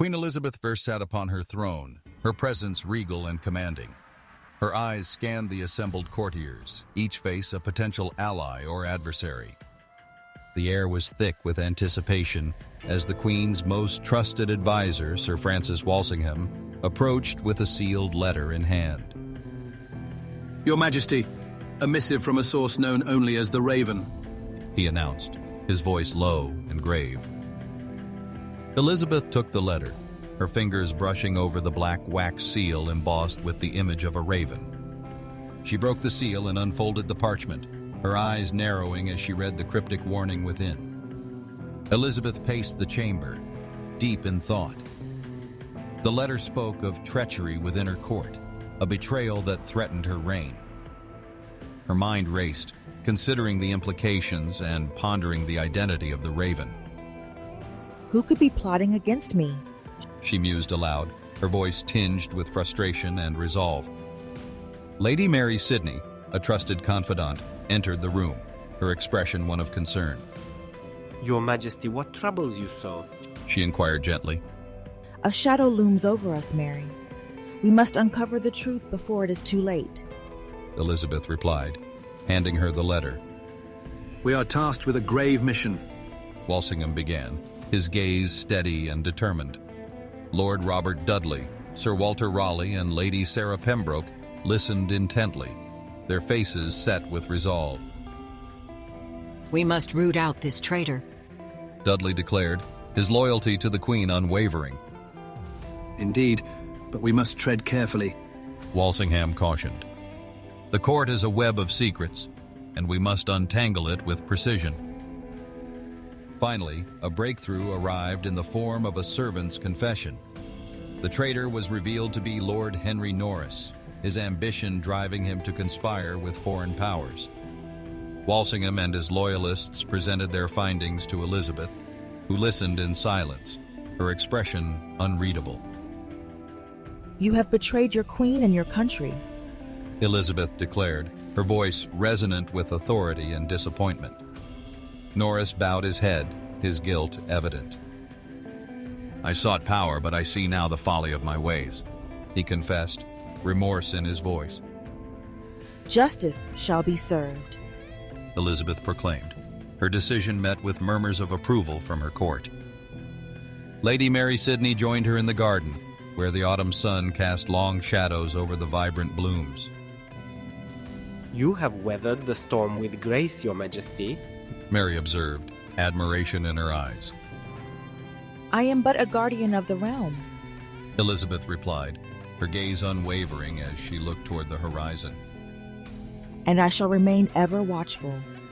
Queen Elizabeth first sat upon her throne, her presence regal and commanding. Her eyes scanned the assembled courtiers, each face a potential ally or adversary. The air was thick with anticipation as the Queen's most trusted advisor, Sir Francis Walsingham, approached with a sealed letter in hand. Your Majesty, a missive from a source known only as the Raven, he announced, his voice low and grave. Elizabeth took the letter, her fingers brushing over the black wax seal embossed with the image of a raven. She broke the seal and unfolded the parchment, her eyes narrowing as she read the cryptic warning within. Elizabeth paced the chamber, deep in thought. The letter spoke of treachery within her court, a betrayal that threatened her reign. Her mind raced, considering the implications and pondering the identity of the Raven. Who could be plotting against me? She mused aloud, her voice tinged with frustration and resolve. Lady Mary Sidney, a trusted confidant, entered the room, her expression one of concern. Your Majesty, what troubles you so? She inquired gently. A shadow looms over us, Mary. We must uncover the truth before it is too late. Elizabeth replied, handing her the letter. we are tasked with a grave mission. Walsingham began, his gaze steady and determined. Lord Robert Dudley, Sir Walter Raleigh, and Lady Sarah Pembroke listened intently, their faces set with resolve. We must root out this traitor, Dudley declared, his loyalty to the Queen unwavering. Indeed, but we must tread carefully. Walsingham cautioned. The court is a web of secrets, and we must untangle it with precision. Finally, a breakthrough arrived in the form of a servant's confession. The traitor was revealed to be Lord Henry Norris, his ambition driving him to conspire with foreign powers. Walsingham and his loyalists presented their findings to Elizabeth, who listened in silence, her expression unreadable. You have betrayed your queen and your country. Elizabeth declared, her voice resonant with authority and disappointment. Norris bowed his head, his guilt evident. I sought power, but I see now the folly of my ways, he confessed, remorse in his voice. Justice shall be served, Elizabeth proclaimed. Her decision met with murmurs of approval from her court. Lady Mary Sidney joined her in the garden, where the autumn sun cast long shadows over the vibrant blooms. You have weathered the storm with grace, Your Majesty. Mary observed, admiration in her eyes. I am but a guardian of the realm. Elizabeth replied, her gaze unwavering as she looked toward the horizon. And I shall remain ever watchful.